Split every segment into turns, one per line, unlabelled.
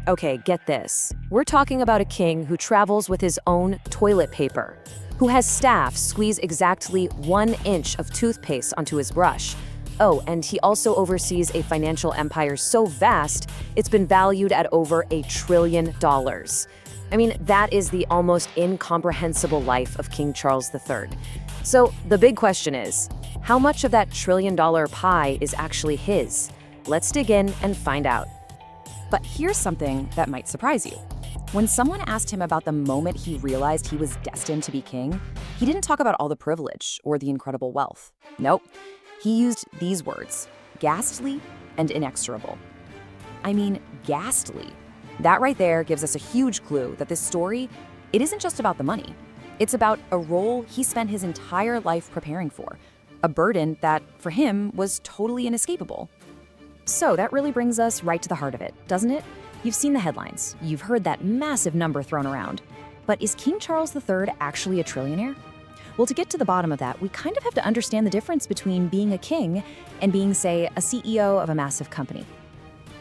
Okay, get this. We're talking about a king who travels with his own toilet paper, who has staff squeeze exactly 1 inch of toothpaste onto his brush. Oh, and he also oversees a financial empire so vast, it's been valued at over $1 trillion. I mean, that is the almost incomprehensible life of King Charles III. So the big question is, how much of that trillion-dollar pie is actually his? Let's dig in and find out.
But here's something that might surprise you. When someone asked him about the moment he realized he was destined to be king, he didn't talk about all the privilege or the incredible wealth. Nope. He used these words, ghastly and inexorable. I mean, ghastly. That right there gives us a huge clue that this story, it isn't just about the money. It's about a role he spent his entire life preparing for, a burden that, for him, was totally inescapable. So that really brings us right to the heart of it, doesn't it? You've seen the headlines, you've heard that massive number thrown around. But is King Charles III actually a trillionaire? Well, to get to the bottom of that, we kind of have to understand the difference between being a king and being, say, a CEO of a massive company.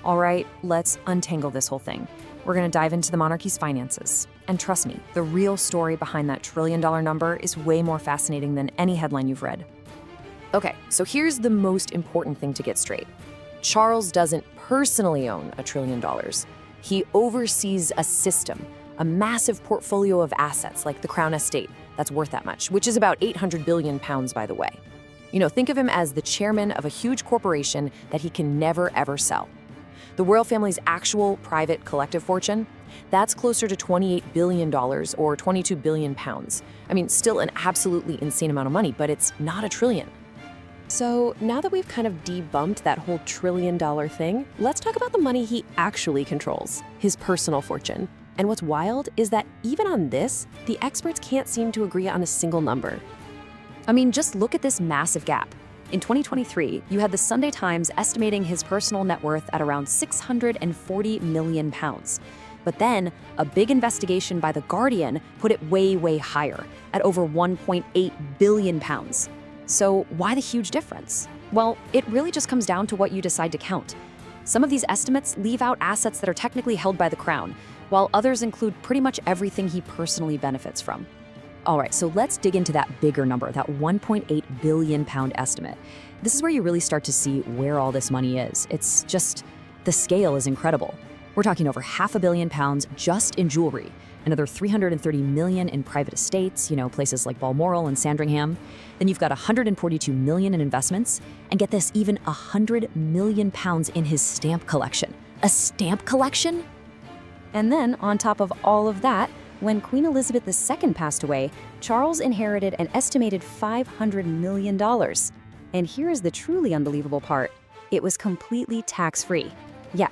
All right, let's untangle this whole thing. We're going to dive into the monarchy's finances. And trust me, the real story behind that trillion-dollar number is way more fascinating than any headline you've read. Okay, so here's the most important thing to get straight. Charles doesn't personally own $1 trillion. He oversees a system, a massive portfolio of assets like the Crown Estate that's worth that much, which is about 800 billion pounds, by the way. You know, think of him as the chairman of a huge corporation that he can never, ever sell. The royal family's actual private collective fortune, that's closer to $28 billion or 22 billion pounds. I mean, still an absolutely insane amount of money, but it's not $1 trillion. So now that we've kind of debunked that whole $1 trillion thing, let's talk about the money he actually controls, his personal fortune. And what's wild is that even on this, the experts can't seem to agree on a single number. I mean, just look at this massive gap. In 2023, you had the Sunday Times estimating his personal net worth at around 640 million pounds. But then, a big investigation by The Guardian put it way, way higher, at over 1.8 billion pounds. So why the huge difference? Well, it really just comes down to what you decide to count. Some of these estimates leave out assets that are technically held by the crown, while others include pretty much everything he personally benefits from. All right, so let's dig into that bigger number, that 1.8 billion pound estimate. This is where you really start to see where all this money is. It's just, the scale is incredible. We're talking over £500 million just in jewelry, another 330 million in private estates, you know, places like Balmoral and Sandringham. Then you've got 142 million in investments, and get this, even 100 million pounds in his stamp collection. A stamp collection? And then, on top of all of that, when Queen Elizabeth II passed away, Charles inherited an estimated $500 million. And here is the truly unbelievable part. It was completely tax-free. Yeah,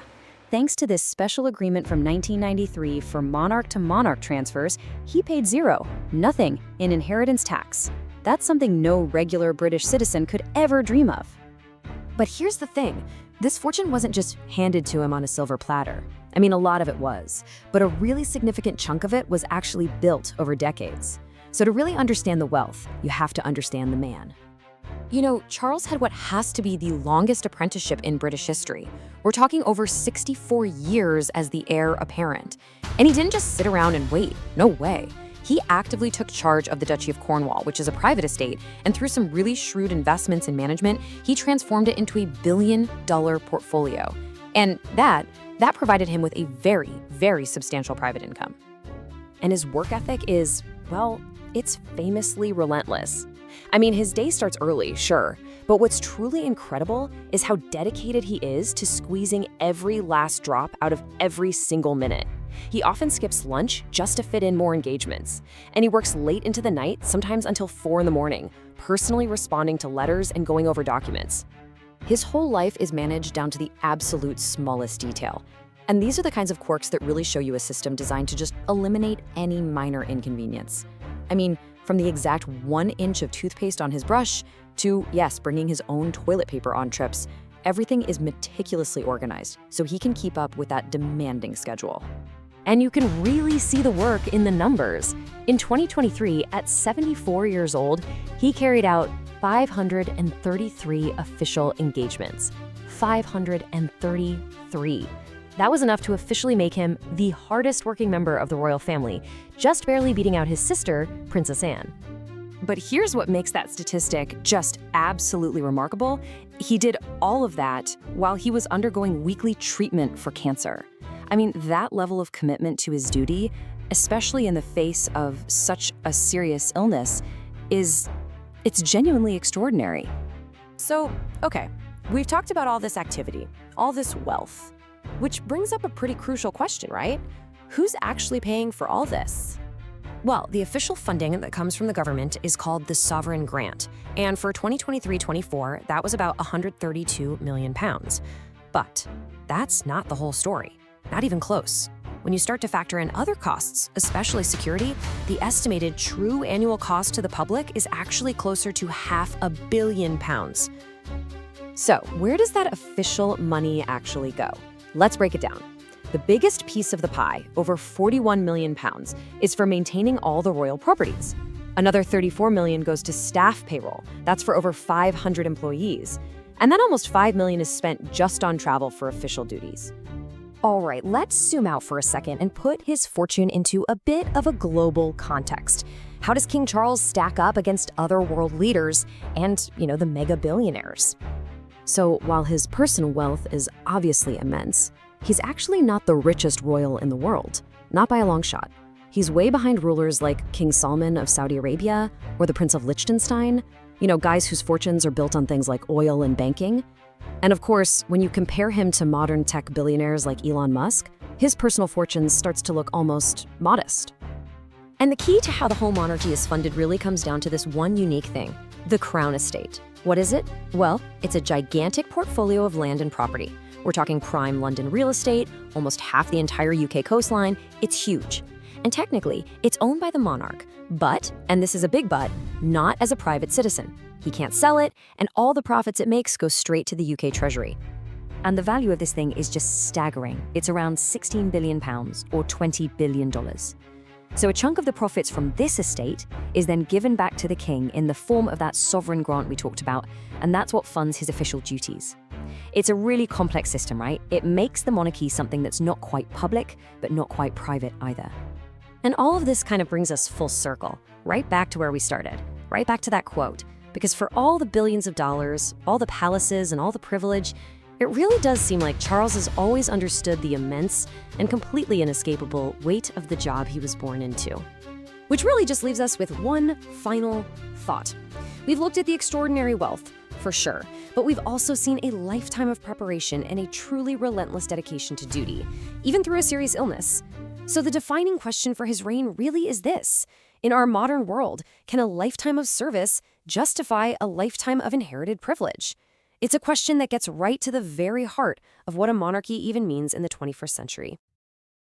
thanks to this special agreement from 1993 for monarch-to-monarch transfers, he paid zero, nothing, in inheritance tax. That's something no regular British citizen could ever dream of. But here's the thing. This fortune wasn't just handed to him on a silver platter. I mean, a lot of it was, but a really significant chunk of it was actually built over decades. So to really understand the wealth, you have to understand the man. You know, Charles had what has to be the longest apprenticeship in British history. We're talking over 64 years as the heir apparent. And he didn't just sit around and wait. No way. He actively took charge of the Duchy of Cornwall, which is a private estate, and through some really shrewd investments in management, he transformed it into a $1 billion portfolio. And that provided him with a very, very substantial private income. And his work ethic is, well, it's famously relentless. I mean, his day starts early, sure, but what's truly incredible is how dedicated he is to squeezing every last drop out of every single minute. He often skips lunch just to fit in more engagements, and he works late into the night, sometimes until 4 in the morning, personally responding to letters and going over documents. His whole life is managed down to the absolute smallest detail. And these are the kinds of quirks that really show you a system designed to just eliminate any minor inconvenience. I mean, from the exact 1 inch of toothpaste on his brush to, yes, bringing his own toilet paper on trips, everything is meticulously organized so he can keep up with that demanding schedule. And you can really see the work in the numbers. In 2023, at 74 years old, he carried out 533 official engagements. 533.
That was enough to officially make him the hardest working member of the royal family, just barely beating out his sister, Princess Anne.
But here's what makes that statistic just absolutely remarkable. He did all of that while he was undergoing weekly treatment for cancer. I mean, that level of commitment to his duty, especially in the face of such a serious illness, it's genuinely extraordinary. So, okay, we've talked about all this activity, all this wealth, which brings up a pretty crucial question, right? Who's actually paying for all this?
Well, the official funding that comes from the government is called the Sovereign Grant, and for 2023-24, that was about £132 million. But that's not the whole story, not even close. When you start to factor in other costs, especially security, the estimated true annual cost to the public is actually closer to £500 million. So, where does that official money actually go? Let's break it down. The biggest piece of the pie, over £41 million, is for maintaining all the royal properties. Another $34 million goes to staff payroll. That's for over 500 employees. And then almost $5 million is spent just on travel for official duties. All right, let's zoom out for a second and put his fortune into a bit of a global context. How does King Charles stack up against other world leaders and, the mega billionaires? So while his personal wealth is obviously immense, he's actually not the richest royal in the world, not by a long shot. He's way behind rulers like King Salman of Saudi Arabia or the Prince of Liechtenstein, guys whose fortunes are built on things like oil and banking. And of course, when you compare him to modern tech billionaires like Elon Musk, his personal fortune starts to look almost modest. And the key to how the whole monarchy is funded really comes down to this one unique thing, the Crown Estate. What is it? Well, it's a gigantic portfolio of land and property. We're talking prime London real estate, almost half the entire UK coastline. It's huge. And technically, it's owned by the monarch, but, and this is a big but, not as a private citizen. He can't sell it, and all the profits it makes go straight to the UK Treasury. And the value of this thing is just staggering. It's around £16 billion or $20 billion. So a chunk of the profits from this estate is then given back to the king in the form of that sovereign grant we talked about, and that's what funds his official duties. It's a really complex system, right? It makes the monarchy something that's not quite public, but not quite private either. And all of this kind of brings us full circle, right back to where we started, right back to that quote. Because for all the billions of dollars, all the palaces, and all the privilege, it really does seem like Charles has always understood the immense and completely inescapable weight of the job he was born into. Which really just leaves us with one final thought. We've looked at the extraordinary wealth, for sure, but we've also seen a lifetime of preparation and a truly relentless dedication to duty, even through a serious illness. So the defining question for his reign really is this. In our modern world, can a lifetime of service justify a lifetime of inherited privilege? It's a question that gets right to the very heart of what a monarchy even means in the 21st century.